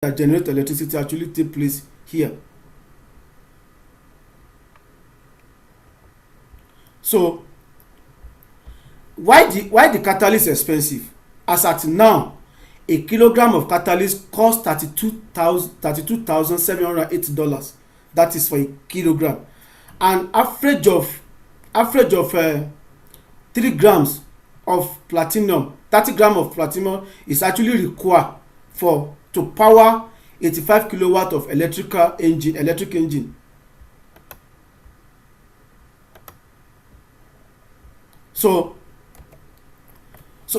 that generate electricity actually take place here. So why the catalyst expensive? As at now, a kilogram of catalyst costs $32,708. That is for a kilogram. An average of 3 grams of platinum, 30 grams of platinum is actually required for to power 85 kilowatt of electric engine. So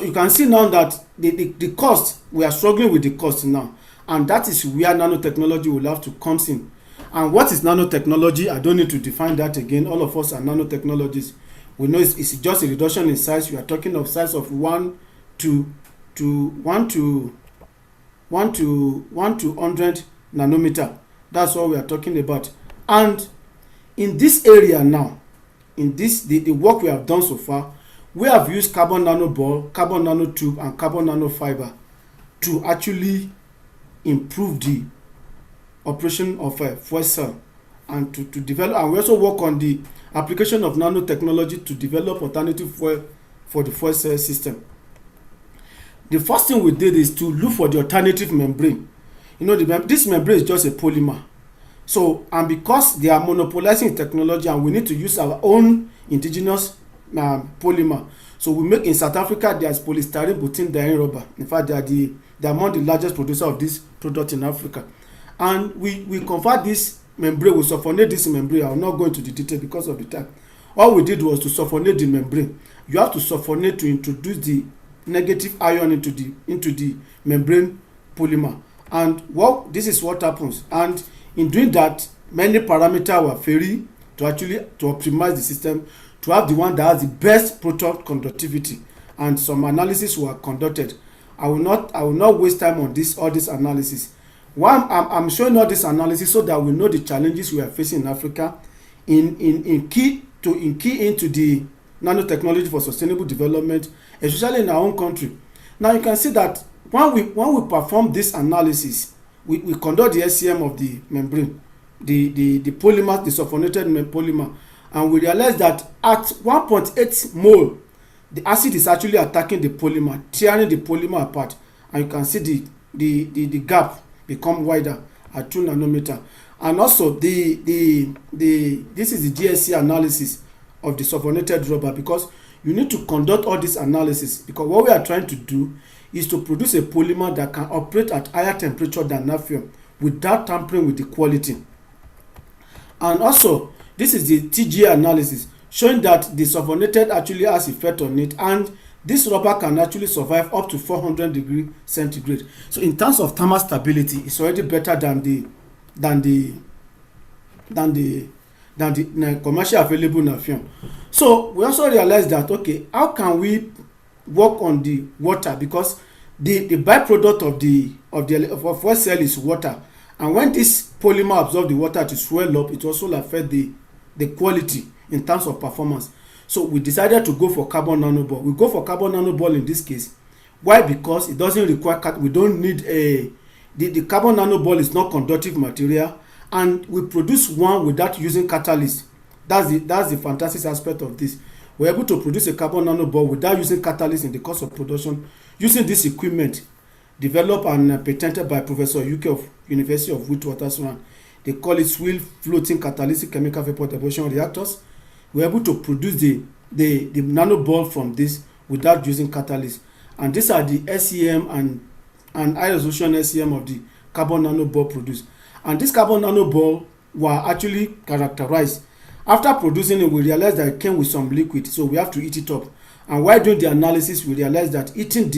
you can see now that the cost, we are struggling with the cost now, and that is where nanotechnology will have to come in. And what is nanotechnology? I don't need to define that again. All of us are nanotechnologists. We know it's just a reduction in size. We are talking of size of 1 to 100 nanometer. That's what we are talking about. And in this area now, in this the work we have done so far, we have used carbon nanoball, carbon nanotube, and carbon nanofiber to actually improve the operation of a fuel cell, and to develop. And we also work on the application of nanotechnology to develop alternative fuel for the fuel cell system. The first thing we did is to look for the alternative membrane. This membrane is just a polymer. So, and because they are monopolizing technology and we need to use our own indigenous polymer, so we make in South Africa, there's polystyrene butene rubber. In fact, they are among the largest producer of this product in Africa. And we convert this membrane, we sulfonate this membrane. I will not go into the detail because of the time. All we did was to sulfonate the membrane. You have to sulfonate to introduce the negative ion into the membrane polymer. And this is what happens. And in doing that, many parameters were vary to optimize the system, to have the one that has the best proton conductivity, and some analysis were conducted. I will not waste time on all this analysis. Why I'm showing all this analysis so that we know the challenges we are facing in Africa in key into the nanotechnology for sustainable development, especially in our own country. Now you can see that when we perform this analysis, we conduct the SCM of the membrane, the polymer, the sulfonated polymer, and we realize that at 1.8 mole, the acid is actually attacking the polymer, tearing the polymer apart, and you can see the gap become wider at 2 nanometer. And also this is the GSC analysis of the sulfonated rubber, because you need to conduct all this analysis, because what we are trying to do is to produce a polymer that can operate at higher temperature than naphthalene without tampering with the quality. And also this is the TGA analysis, showing that the sulfonated actually has effect on it, and this rubber can actually survive up to 400 degrees centigrade. So in terms of thermal stability, it's already better than the commercially available naphthalene. So we also realize that, okay, how can we work on the water, because the byproduct of fuel cell is water, and when this polymer absorb the water to swell up, it also affect the quality in terms of performance. So we decided to go for carbon nanoball. We go for carbon nanoball in this case. Why? Because it doesn't require we don't need the carbon nanoball is not conductive material, and we produce one without using catalyst. That's the fantastic aspect of this. We're able to produce a carbon nanoball without using catalyst in the course of production, using this equipment developed and patented by Professor UK of University of Witwatersrand. They call it Swill Floating Catalytic Chemical Vapor Deposition Reactors. We're able to produce the nanoball from this without using catalyst. And these are the SEM and high resolution SEM of the carbon nanoball produced. And this carbon nanoball were actually characterized. After producing it, we realized that it came with some liquid, so we have to heat it up. And while doing the analysis, we realized that heating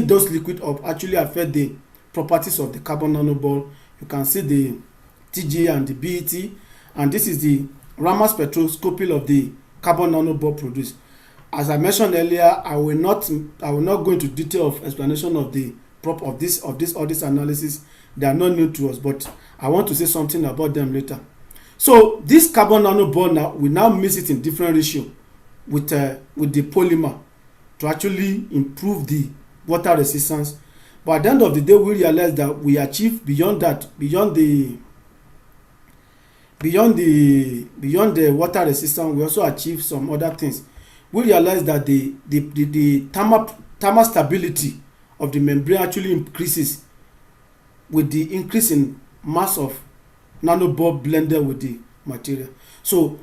those liquid up actually affect the properties of the carbon nanoball. You can see the TGA and the BET, and this is the Raman spectroscopy of the carbon nanoball produced. As I mentioned earlier, I will not go into detail of explanation of the all this analysis. They are not new to us, but I want to say something about them later. So this carbon nanoball we now mix it in different ratio with the polymer to actually improve the water resistance. But at the end of the day, we realize that we achieve beyond that, beyond the water resistance. We also achieve some other things. We realize that the thermal stability of the membrane actually increases with the increase in mass of nanoball blended with the material. So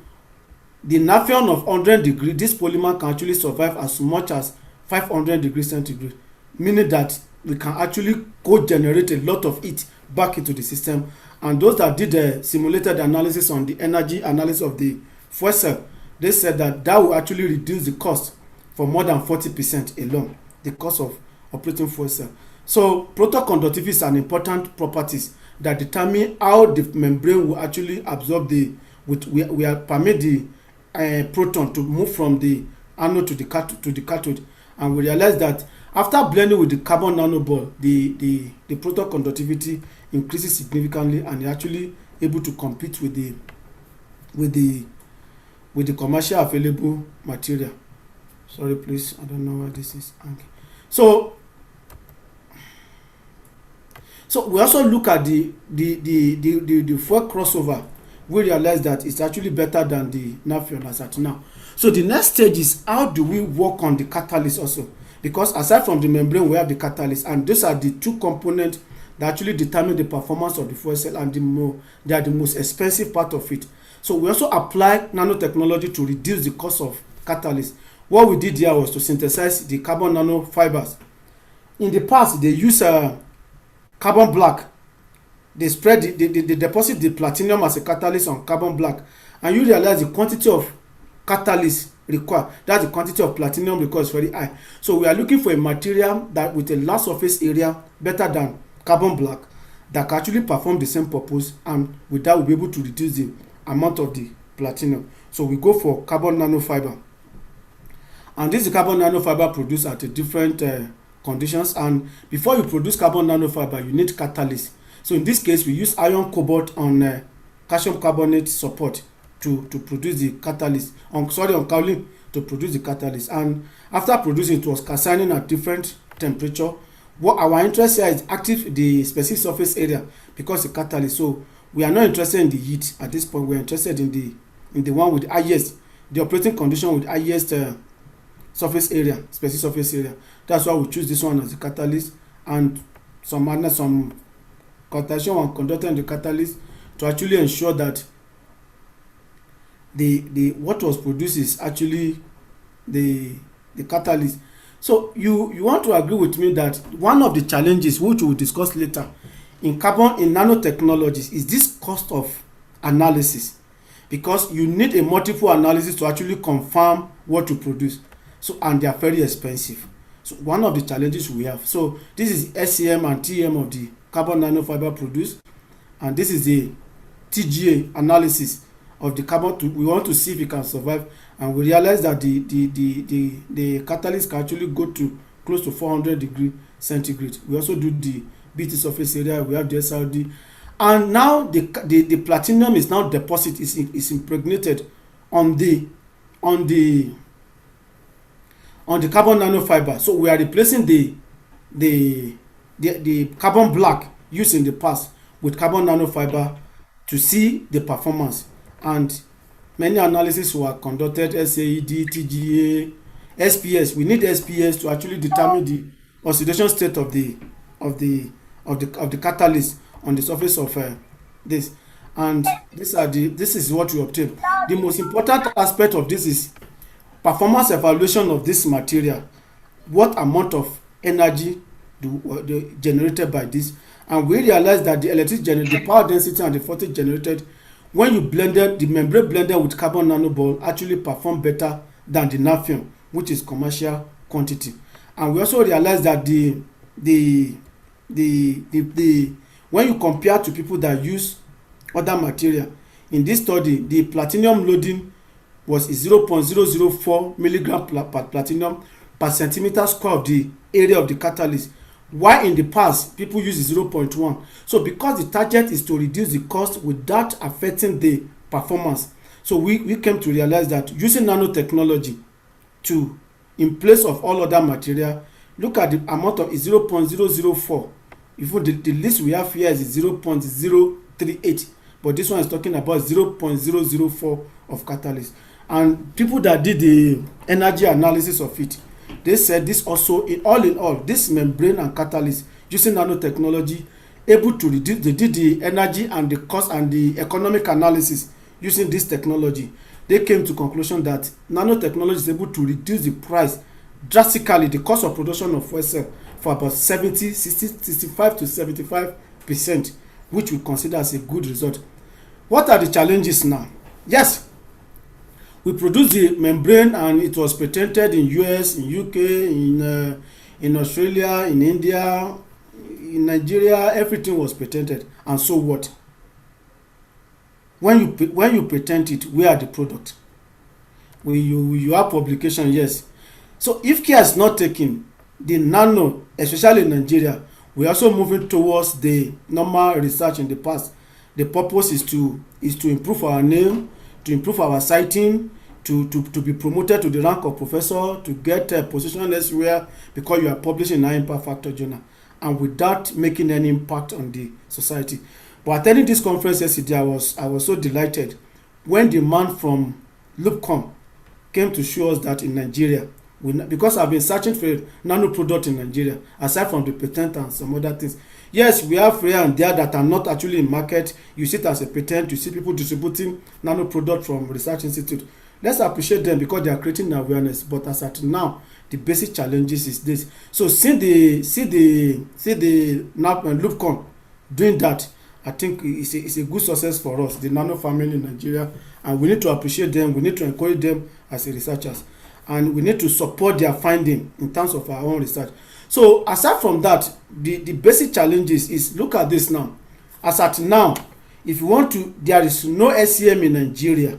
the Nafion of 100 degree, this polymer can actually survive as much as 500 degrees centigrade, meaning that we can actually co-generate a lot of heat back into the system. And those that did the simulated analysis on the energy analysis of the fuel cell, they said that that will actually reduce the cost for more than 40% alone, the cost of operating fuel cell. So protoconductivity is an important properties that determine how the membrane will actually absorb the, we permit the proton to move from the anode to the cathode. And we realize that after blending with the carbon nanoball, the protoconductivity increases significantly and is actually able to compete with the commercial available material. Sorry, please, I don't know why this is. Okay. So we also look at the fuel crossover. We realize that it's actually better than the Nafion as at now. So the next stage is, how do we work on the catalyst also? Because aside from the membrane, we have the catalyst, and those are the two components that actually determine the performance of the fuel cell, and they are the most expensive part of it. So we also apply nanotechnology to reduce the cost of catalyst. What we did here was to synthesize the carbon nanofibers. In the past, they use carbon black. They spread they deposit the platinum as a catalyst on carbon black, and you realize the quantity of catalyst required, that's the quantity of platinum required, is very high. So we are looking for a material that with a large surface area better than carbon black, that can actually perform the same purpose, and with that we'll be able to reduce the amount of the platinum. So we go for carbon nanofiber, and this is carbon nanofiber produced at a different conditions. And before you produce carbon nanofiber, you need catalyst. So in this case, we use iron cobalt on calcium carbonate support to produce the catalyst, on kaolin to produce the catalyst. And after producing, it was calcining at different temperature. What our interest here is active the specific surface area, because the catalyst. So we are not interested in the heat at this point. We are interested in the one with the highest, the operating condition with highest surface area, specific surface area. That's why we choose this one as the catalyst, and some contamination and conductor in the catalyst to actually ensure that the what was produced is actually the catalyst. So you want to agree with me that one of the challenges, which we will discuss later, in nanotechnologies is this cost of analysis, because you need a multiple analysis to actually confirm what to produce. So, and they are very expensive. So one of the challenges we have. So this is SEM and TM of the carbon nanofiber produced, and this is the TGA analysis of the carbon. We want to see if it can survive, and we realize that the catalyst can actually go to close to 400 degrees centigrade. We also do the BT surface area. We have the SRD, and now the platinum is now deposited, is impregnated on the carbon nanofiber. So we are replacing the carbon black used in the past with carbon nanofiber to see the performance. And many analyses were conducted: SAED, TGA, SPS. We need SPS to actually determine the oxidation state of the catalyst on the surface of this. And this is what we obtain. The most important aspect of this is performance evaluation of this material. What amount of energy generated by this? And we realize that the power density and the voltage generated when you blended the membrane blended with carbon nanoball actually perform better than the Nafion, which is commercial quantity. And we also realize that when you compare to people that use other material, in this study the platinum loading was 0.004 milligram per platinum per centimeter square of the area of the catalyst, while in the past people use 0.1. So because the target is to reduce the cost without affecting the performance, so we came to realize that using nanotechnology in place of all other material, Look at the amount of is 0.004. Even the list we have here is 0.038, but this one is talking about 0.004 of catalyst. And people that did the energy analysis of it, they said this also, in all, this membrane and catalyst using nanotechnology able to reduce, they did the energy and the cost and the economic analysis using this technology. They came to conclusion that nanotechnology is able to reduce the price drastically, the cost of production of fuel cell, for about 65 to 75%, which we consider as a good result. What are the challenges now? Yes, we produce the membrane and it was patented in US, in UK, in Australia, in India, in Nigeria. Everything was patented. And so what? When you patent it, where are the product? When you have publication, yes. So if care is not taken, the nano, especially in Nigeria, we are also moving towards the normal research in the past. The purpose is to improve our name, to improve our citing, to be promoted to the rank of professor, to get a position elsewhere because you are publishing in an impact factor journal, and without making any impact on the society. But attending this conference yesterday, I was so delighted when the man from Loopcom came to show us that in Nigeria, because I've been searching for nano product in Nigeria, aside from the patent and some other things. Yes, we have here and there that are not actually in market. You see it as a patent, you see people distributing nano product from research institute. Let's appreciate them because they are creating awareness. But as at now, the basic challenges is this. So see the Loopcom doing that, I think it's a good success for us, the nano family in Nigeria, and we need to appreciate them. We need to encourage them as researchers, and we need to support their finding in terms of our own research. So aside from that, the basic challenges is, look at this now. As at now, if you want to, there is no SEM in Nigeria.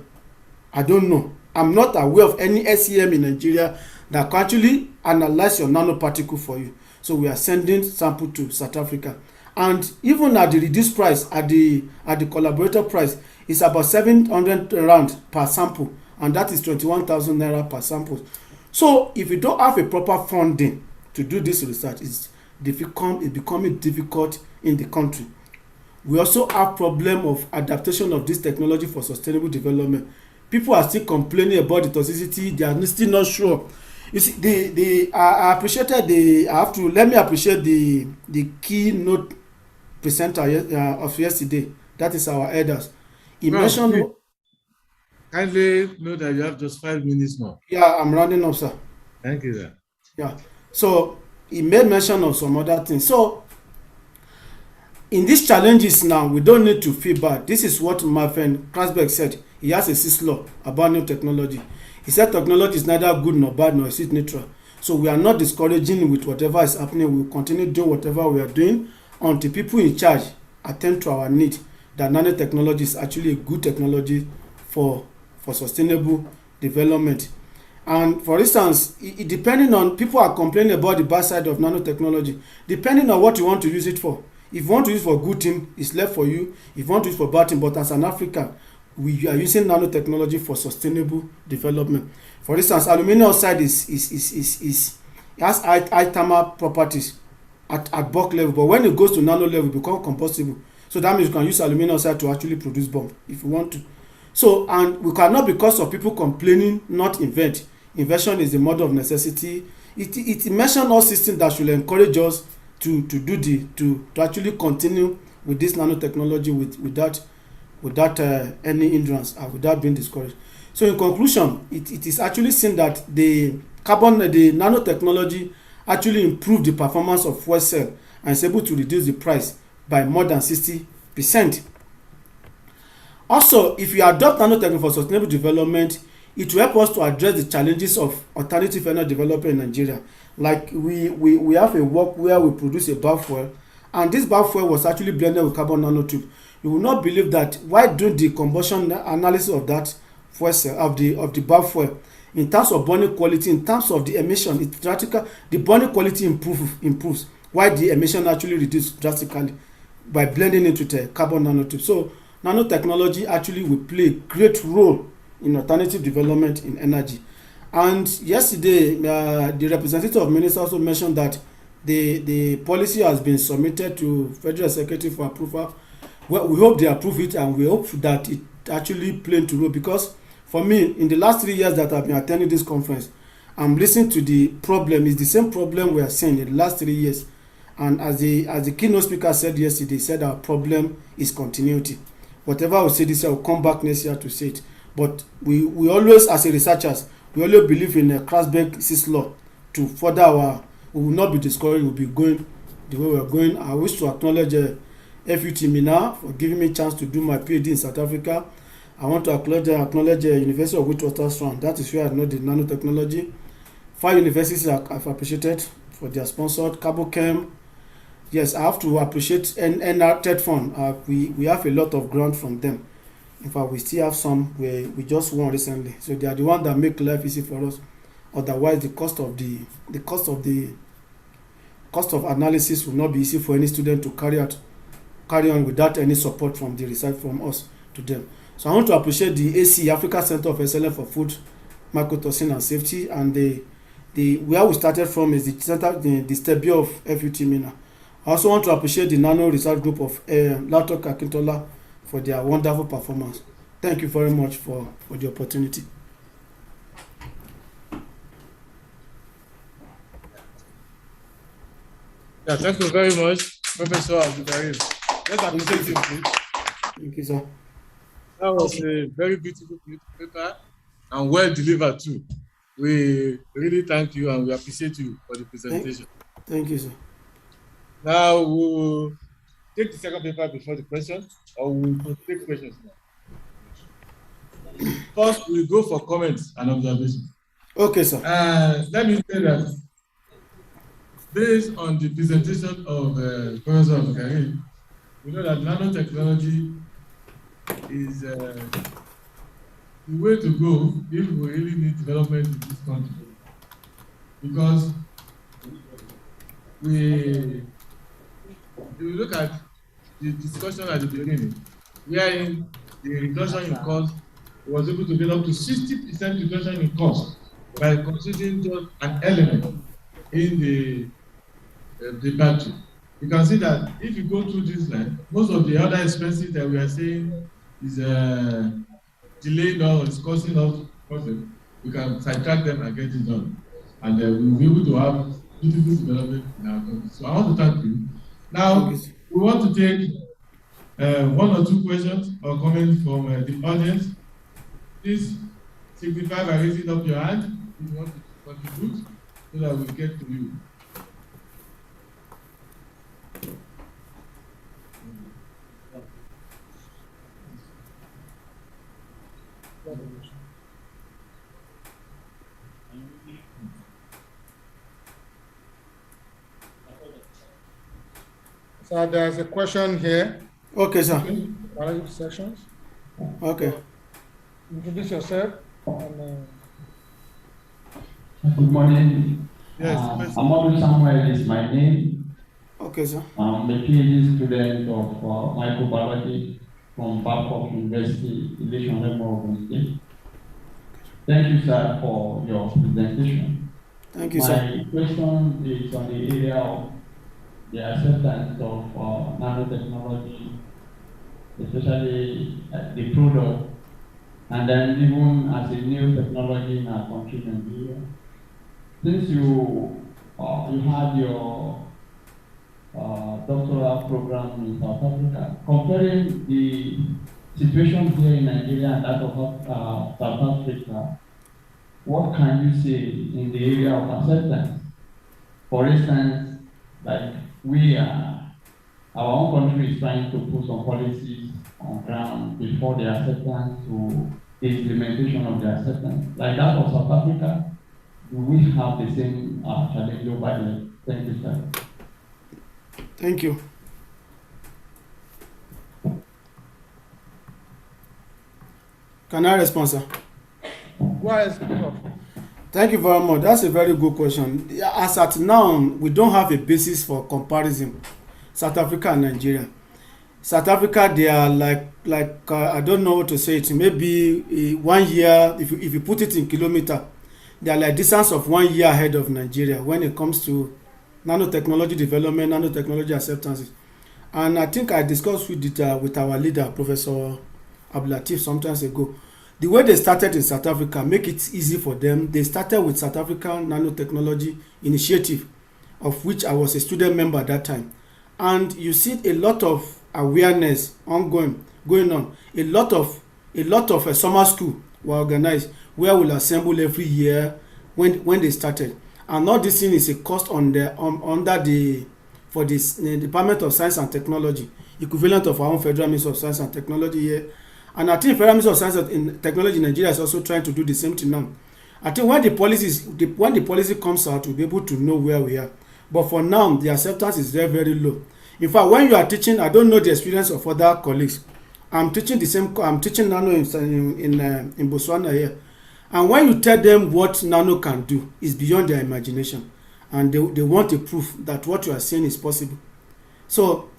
I don't know. I'm not aware of any SEM in Nigeria that can actually analyze your nanoparticle for you. So we are sending sample to South Africa. And even at the reduced price, at the collaborator price, it's about 700 rand per sample, and that is 21,000 naira per sample. So if you don't have a proper funding to do this research, it's becoming difficult in the country. We also have problem of adaptation of this technology for sustainable development. People are still complaining about the toxicity. They are still not sure. You see, I appreciated let me appreciate the keynote presenter of yesterday. That is our elders. He mentioned. Kindly know that you have just 5 minutes more. Yeah, I'm rounding up, sir. Thank you, sir. Yeah. So he made mention of some other things. So in these challenges now, we don't need to feel bad. This is what my friend Krasberg said. He has a 6 law about new technology. He said technology is neither good nor bad nor is it neutral. So we are not discouraging with whatever is happening. We will continue doing whatever we are doing until people in charge attend to our need that nanotechnology is actually a good technology for sustainable development. And for instance, depending on, people are complaining about the bad side of nanotechnology, depending on what you want to use it for. If you want to use it for good thing, it's left for you. If you want to use it for bad thing, but as an African, we are using nanotechnology for sustainable development. For instance, aluminum oxide has high thermal properties at bulk level, but when it goes to nano level, it becomes combustible. So that means you can use aluminum oxide to actually produce bomb if you want to. So, and we cannot, because of people complaining, not invent. Invention is the mother of necessity. It mentions all systems that should encourage us to actually continue with this nanotechnology without any hindrance and without being discouraged. So in conclusion, it is actually seen that the nanotechnology actually improved the performance of fuel cell and is able to reduce the price by more than 60%. Also, if you adopt nanotechnology for sustainable development, it will help us to address the challenges of alternative energy development in Nigeria. Like we have a work where we produce a biofuel, and this biofuel was actually blended with carbon nanotube. You will not believe that while doing the combustion analysis of that fuel cell, of the biofuel, in terms of burning quality, in terms of the emission, the burning quality improves, while the emission actually reduces drastically by blending it with the carbon nanotube. So nanotechnology actually will play a great role in alternative development in energy. And yesterday, the representative of minister also mentioned that the policy has been submitted to federal executive for approval. Well, we hope they approve it, and we hope that it actually play into role, because for me, in the last 3 years that I've been attending this conference, I'm listening to the problem. It's the same problem we are seeing in the last 3 years. And as the keynote speaker said yesterday, he said our problem is continuity. Whatever we say this year, we'll come back next year to say it. But we always, as a researchers, we always believe in a class-based law to further our. We will not be discouraged. We'll be going the way we are going. I wish to acknowledge FUT Mina for giving me a chance to do my PhD in South Africa. I want to acknowledge University of Witwatersrand. That is where I know the nanotechnology. 5 universities I've appreciated for their sponsored. Carbochem. Yes, I have to appreciate NR Fund. We have a lot of grant from them. In fact, we still have some where we just won recently. So they are the ones that make life easy for us. Otherwise, the cost of analysis will not be easy for any student to carry on without any support from the research from us to them. So I want to appreciate the AC Africa Center of Excellence for Food, Mycotoxin and Safety, and the where we started from is the center, the Stebio of FUT Mina. I also want to appreciate the Nano Research Group of Lautech Akintola for their wonderful performance. Thank you very much for the opportunity. Yeah, thank you very much, Professor Abdulkarim. Let's appreciate you, please. Thank you, sir. That was a very beautiful paper and well delivered too. We really thank you and we appreciate you for the presentation. Thank you, sir. Now we'll take the second paper before the questions, or we'll take questions now. First, we'll go for comments and observations. Okay, sir. Let me say that based on the presentation of Professor Abdulkarim, we know that nanotechnology is the way to go if we really need development in this country. Because if we look at the discussion at the beginning, wherein the reduction in cost was able to get up to 60% reduction in cost by considering just an element in the battery. You can see that if you go through this line, most of the other expenses that we are saying is delayed or is costing us profit, we can subtract them and get it done. And we'll be able to have beautiful development in our country. So I want to thank you. Now, we want to take one or two questions or comments from the audience. Please signify by raising up your hand if you want to contribute so that we get to you. So there's a question here. Okay, sir. Sections. Okay. Introduce yourself. And, Good morning. Yes, Amadou Samuel is my name. Okay, sir. I'm a PhD student of microbiology from Babcock University, Illusion Remo State. Thank you, sir, for your presentation. Thank you, sir. My question is on the area of the acceptance of nanotechnology, especially the product, and then even as a new technology in our country, Nigeria. Since you had your doctoral program in South Africa, comparing the situation here in Nigeria and that of South Africa, what can you say in the area of acceptance? For instance, like our own country is trying to put some policies on ground before the acceptance to the implementation of the acceptance. Like that of South Africa, do we have the same challenge over there? Thank you, sir. Thank you. Can I respond, sir? Thank you very much. That's a very good question. As at now, we don't have a basis for comparison. South Africa and Nigeria. South Africa, they are like I don't know what to say it. Maybe 1 year, if you put it in kilometer, they are like distance of 1 year ahead of Nigeria when it comes to nanotechnology development, nanotechnology acceptances. And I think I discussed with it with our leader, Professor Abdulatif, sometimes ago. The way they started in South Africa make it easy for them. They started with South African Nanotechnology Initiative, of which I was a student member at that time. And you see a lot of awareness going on. A lot of summer school were organized where we'll assemble every year when they started. And all this thing is a cost on the under the for this Department of Science and Technology, equivalent of our own Federal Ministry of Science and Technology here. And I think Federal Ministry of Science and Technology in Nigeria is also trying to do the same thing now. I think when the policy comes out, we'll be able to know where we are. But for now, the acceptance is very, very low. In fact, when you are teaching, I don't know the experience of other colleagues. I'm teaching Nano in Botswana here. And when you tell them what Nano can do, is beyond their imagination. And they want a proof that what you are saying is possible. So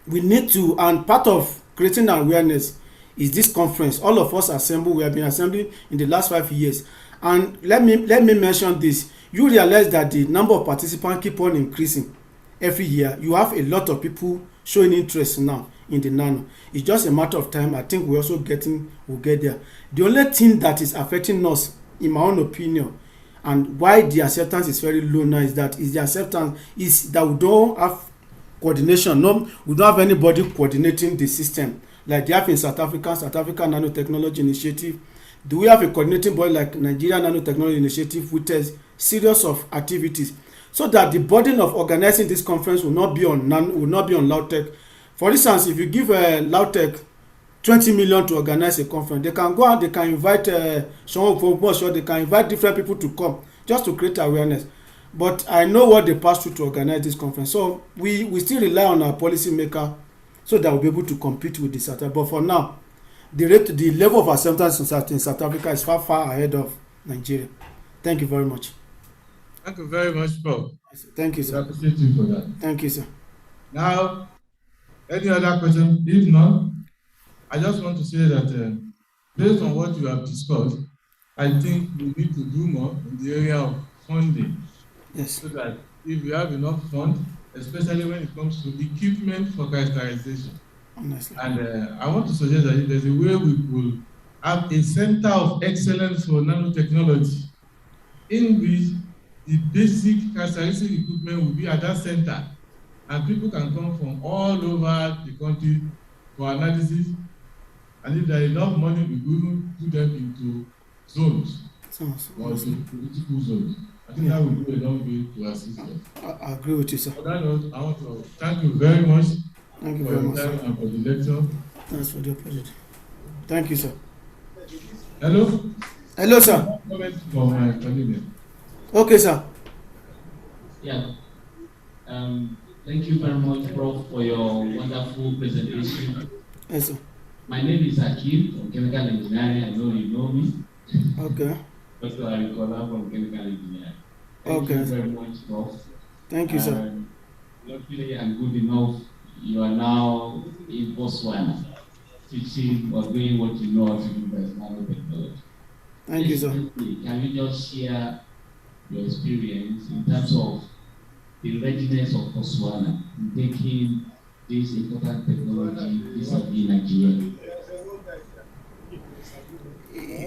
we need to, and part of creating awareness is this conference. All of us assemble, we have been assembling in the last 5 years. And let me mention this. You realize that the number of participants keep on increasing every year. You have a lot of people showing interest now in the Nano. It's just a matter of time. I think we'll get there. The only thing that is affecting us, in my own opinion, and why the acceptance is very low now is that we don't have coordination. No, we don't have anybody coordinating the system like they have in South Africa Nanotechnology Initiative. Do we have a coordinating body like Nigeria Nanotechnology Initiative, which has series of activities, so that the burden of organizing this conference will not be on Lautech. For instance, if you give Lautech 20 million to organize a conference, they can go out, they can invite they can invite different people to come just to create awareness. But I know what they pass through to organize this conference, so we still rely on our policy maker so that we'll be able to compete with the South Africa. But for now, the level of acceptance in South Africa is far ahead of Nigeria. Thank you very much. Thank you very much, Prof. Thank you, sir. I appreciate you for that. Thank you, sir. Now, any other question? If not, I just want to say that based on what you have discussed, I think we need to do more in the area of funding. Yes. So that if we have enough funds, especially when it comes to equipment for characterization. Honestly. And I want to suggest that if there's a way we could have a center of excellence for nanotechnology, in which the basic characteristic equipment will be at that center, and people can come from all over the country for analysis. And if there is enough money, we will put them into zones or into political zones. I think that will go a long way to assist us. I agree with you, sir. For that note, I want to thank you very much for your time and for the lecture. Thanks for the opportunity. Thank you, sir. Hello? Hello, sir. Comment from my colleague. Okay, sir. Yeah. Thank you very much, Prof, for your wonderful presentation. Yes, sir. My name is Akim from Chemical Engineering. I know you know me. Okay. Dr. Arikola from Chemical Engineering. Thank Okay. you very much, Prof. Thank you, sir. Luckily and good enough, you are now in Botswana, teaching or doing what you know how to do as nanotechnology. Thank you, sir. Can you just share your experience in terms of the readiness of Botswana in taking this important technology vis-a-vis Nigeria?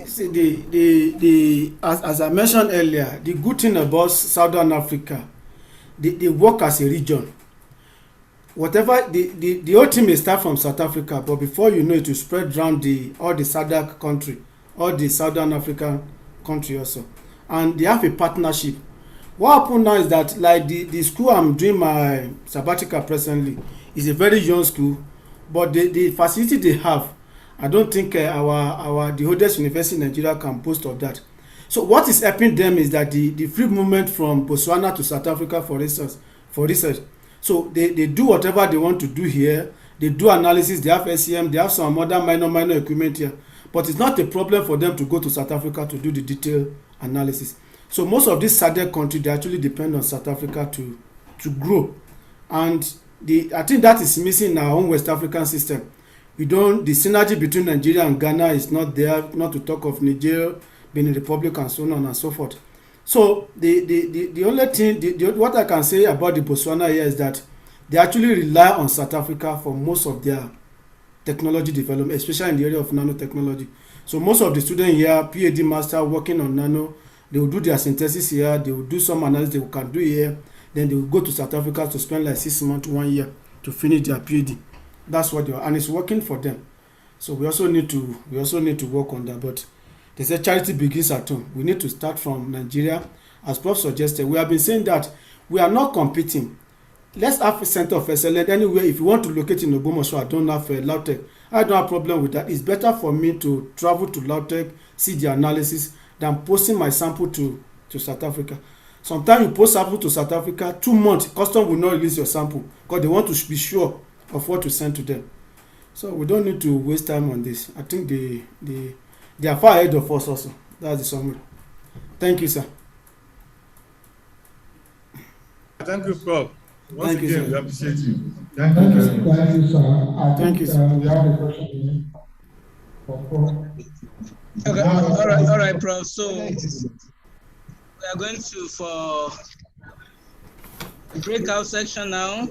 See, as I mentioned earlier, the good thing about Southern Africa, they work as a region. Whatever the whole team may start from South Africa, but before you know it will spread around all the SADC country, all the Southern African country also, and they have a partnership. What happened now is that, like the school I'm doing my sabbatical presently is a very young school, but the facility they have, I don't think the oldest university in Nigeria can boast of that. So what is helping them is that the free movement from Botswana to South Africa, for instance, for research. So they do whatever they want to do here. They do analysis. They have SEM. They have some other minor equipment here. But it's not a problem for them to go to South Africa to do the detailed analysis. So most of these SADC countries, they actually depend on South Africa to grow. And I think that is missing in our own West African system. The synergy between Nigeria and Ghana is not there, not to talk of Niger, Benin Republic, and so on and so forth. So the only thing, what I can say about the Botswana here is that they actually rely on South Africa for most of their technology development, especially in the area of nanotechnology. So most of the students here, PhD master working on nano, they will do their synthesis here, they will do some analysis they can do here, then they will go to South Africa to spend like 6 months, 1 year to finish their PhD. That's what they are, and it's working for them. So we also need to work on that. But they say charity begins at home. We need to start from Nigeria, as Prof suggested. We have been saying that we are not competing. Let's have a center of excellence anywhere. If you want to locate in Ogbomoso, I don't have Lautech. I don't have problem with that. It's better for me to travel to Lautech, see the analysis, than posting my sample to South Africa. Sometimes you post sample to South Africa, 2 months, custom will not release your sample because they want to be sure of what to send to them. So we don't need to waste time on this. I think they are far ahead of us also. That's the summary. Thank you, sir. Thank you, Prof. Once Thank you, again, sir. we appreciate you. Thank Thank you you, very much. thank you, sir. I Thank think you, sir. we have a question here for Prof. Okay, all right, Prof. So we are going to for breakout section now.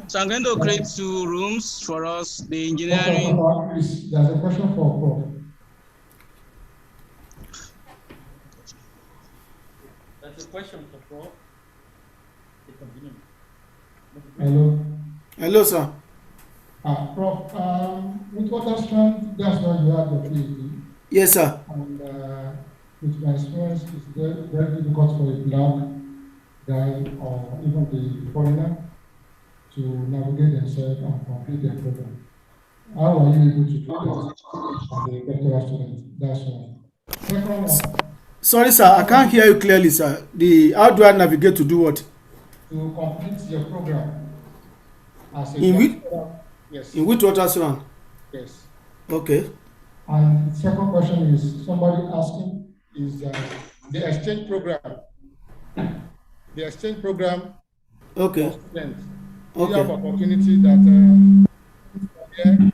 So I'm going to create 2 rooms for us, the engineering. There's a question for Prof. That's a question for Prof. Hello. Hello, sir. Prof, with water strand, that's why you have your PhD. Yes, sir. And with my experience, it's very, very difficult for a black guy or even the foreigner to navigate themselves and complete their program. How are you able to do that as a doctoral student? That's one. Second one, Sorry, sir. I can't hear you clearly, sir. How do I navigate to do what? to complete your program as a In which- doctoral. Yes. In which water surround? Yes. Okay. And the second question is somebody asking is the exchange program. The exchange program Okay. for students. You have Okay. opportunity that here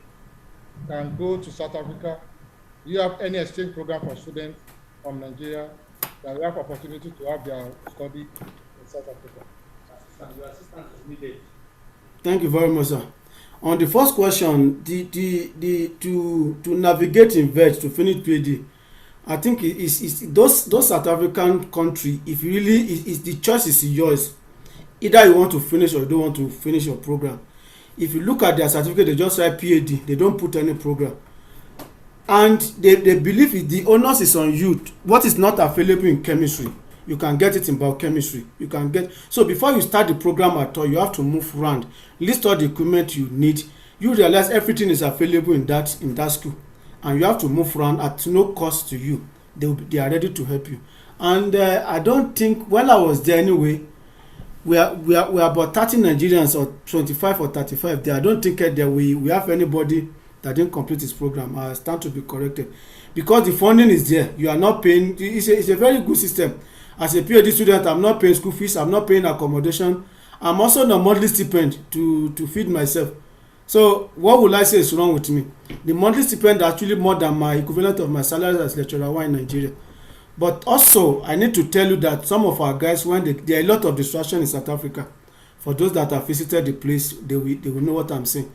can go to South Africa. Do you have any exchange program for students from Nigeria that will have opportunity to have their study in South Africa? Your assistance is needed. Thank you very much, sir. On the first question, to navigate in VET to finish PhD, I think it's those South African country. If you really, it's the choice is yours. Either you want to finish or you don't want to finish your program. If you look at their certificate, they just write PhD. They don't put any program, and they believe it, the onus is on you. What is not available in chemistry, you can get it in biochemistry. You can get, so before you start the program at all, you have to move around, list all the equipment you need. You realize everything is available in that school, and you have to move around at no cost to you. They are ready to help you. And I don't think, when I was there anyway, we are about 30 Nigerians or 25 or 35 there. I don't think that we have anybody that didn't complete his program. I stand to be corrected, because the funding is there. You are not paying. It's a very good system. As a PhD student, I'm not paying school fees, I'm not paying accommodation. I'm also on a monthly stipend to feed myself. So what would I say is wrong with me? The monthly stipend is actually more than my equivalent of my salary as lecturer one in Nigeria. But also, I need to tell you that some of our guys, when there are a lot of distraction in South Africa. For those that have visited the place, they will know what I'm saying.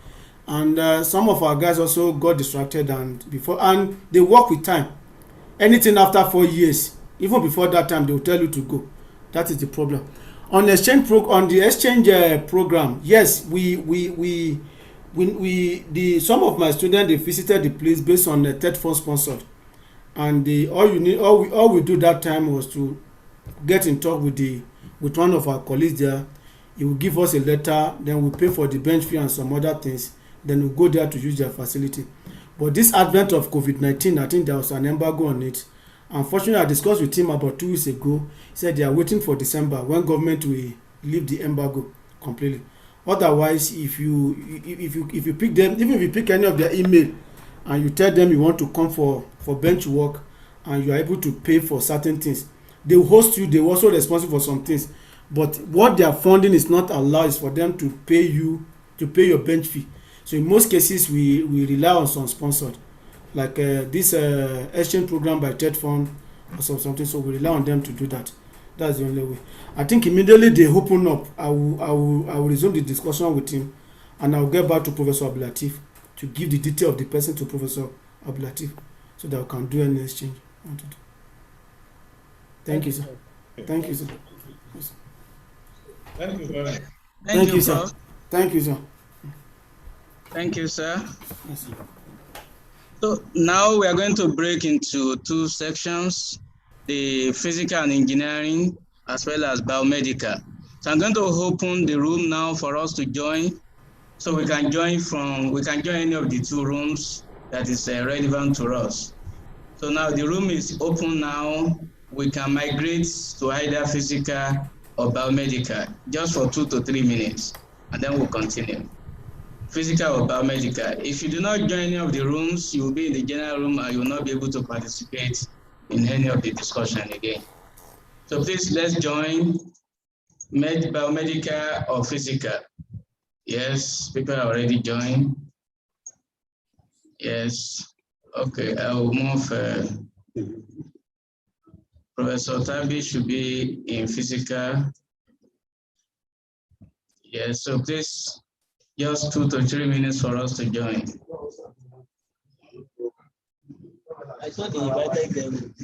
And some of our guys also got distracted and they work with time. Anything after 4 years, even before that time, they will tell you to go. That is the problem. On the exchange program, yes, some of my students, they visited the place based on the third fund sponsored, and all we do that time was to get in touch with one of our colleagues there. He will give us a letter, then we pay for the bench fee and some other things, then we go there to use their facility. But this advent of COVID-19, I think there was an embargo on it. Unfortunately, I discussed with him about 2 weeks ago. He said they are waiting for December when government will lift the embargo completely. Otherwise, if you pick them, even if you pick any of their email and you tell them you want to come for bench work and you are able to pay for certain things, they will host you. They are also responsible for some things. But what their funding is not allowed is for them to pay your bench fee. So in most cases, we rely on some sponsored. like this exchange program by TED Fund or something. So we rely on them to do that. That's the only way. I think immediately they open up, I will resume the discussion with him, and I will get back to Professor Abdulatif to give the detail of the person to Professor Abdulatif, so that we can do any exchange. Thank you, sir. Thank you, sir. Thank you very much. Thank you, sir. Thank you, sir. Thank you, sir. Yes. So now we are going to break into two sections, the physical and engineering, as well as biomedical. So I'm going to open the room now for us to join. So we can join any of the two rooms that is relevant to us. So now the room is open now. We can migrate to either physical or biomedical just for 2 to 3 minutes, and then we'll continue. Physical or biomedical. If you do not join any of the rooms, you will be in the general room and you will not be able to participate in any of the discussion again. So please, let's join biomedical or physical. Yes, people are already joined. Yes. Okay, I will move. Professor Tabi should be in physical. Yes, so please, just 2 to 3 minutes for us to join. I thought they invited them.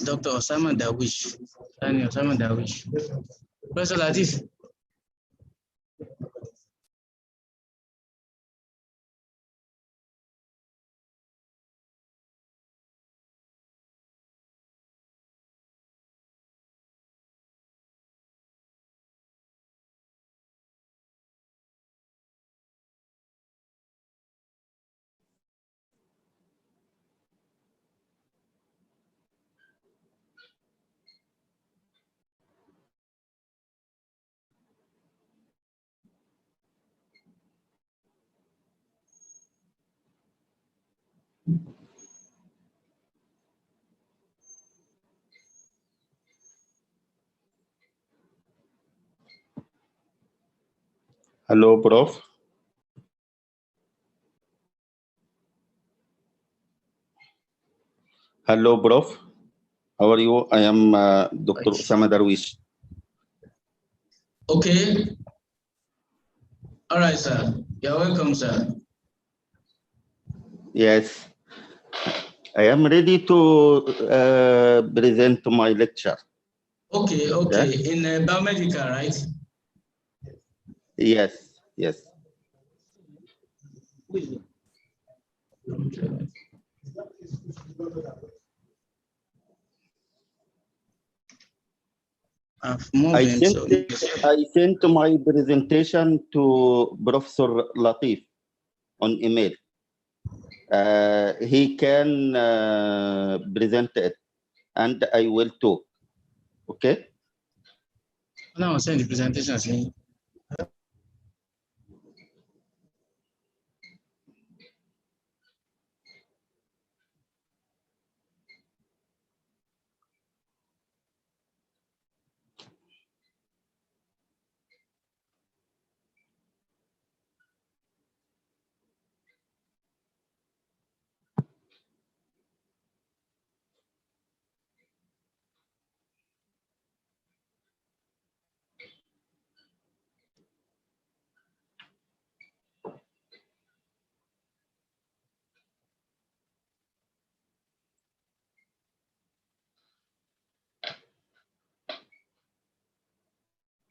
Dr. Osama Dawish. Osama Dawish. Professor Latif. Hello, Prof. Hello, Prof. How are you? I am Dr. Osama Darwish. Okay. All right, sir. You're welcome, sir. Yes. I am ready to present my lecture. Okay, okay. Yes. In biomedical, right? Yes, yes. I sent my presentation to Professor Latif on email. He can present it, and I will too. Okay? No, send the presentation.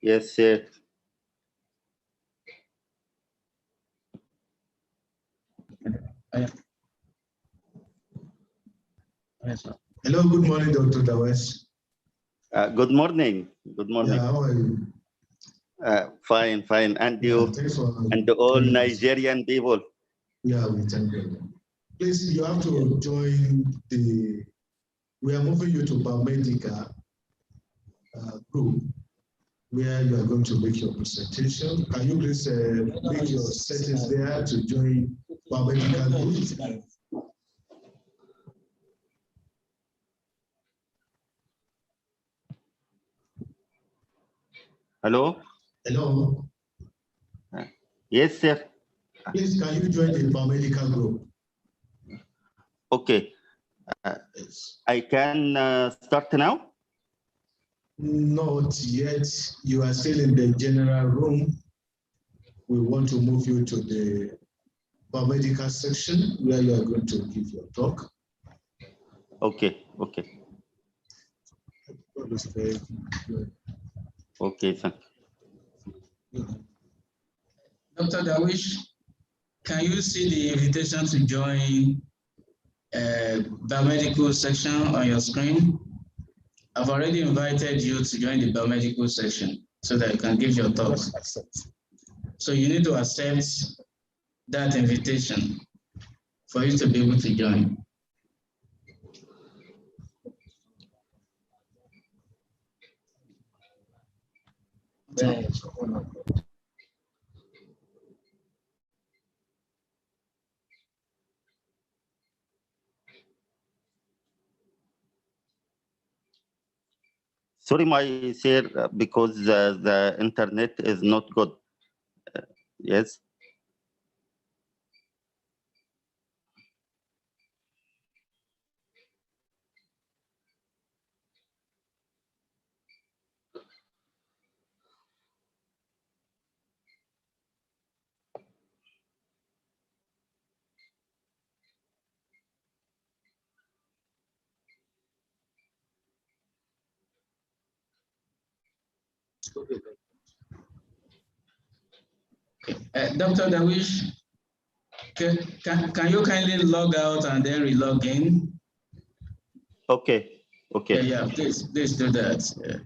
Yes, sir. Hello, good morning, Dr. Dawes. Good morning. Good morning. Yeah, how are you? Fine, fine. And you and all Nigerian people. Yeah, we thank you. Please, you have to join we are moving you to biomedical group where you are going to make your presentation. Can you please make your settings there to join biomedical group? Hello? Hello. Yes, sir. Please, can you join the biomedical group? Okay. I can start now? Not yet. You are still in the general room. We want to move you to the biomedical section where you are going to give your talk. Okay, okay. Okay, thank you. Dr. Darwish, can you see the invitation to join biomedical section on your screen? I've already invited you to join the biomedical section so that you can give your talk. So you need to accept that invitation for you to be able to join. Sorry, my sir, because the internet is not good. Yes. Dr. Darwish, can you kindly log out and then re-log in? Okay, okay. Yeah, please do that.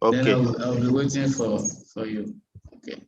Okay. Then I'll be waiting for you. Okay.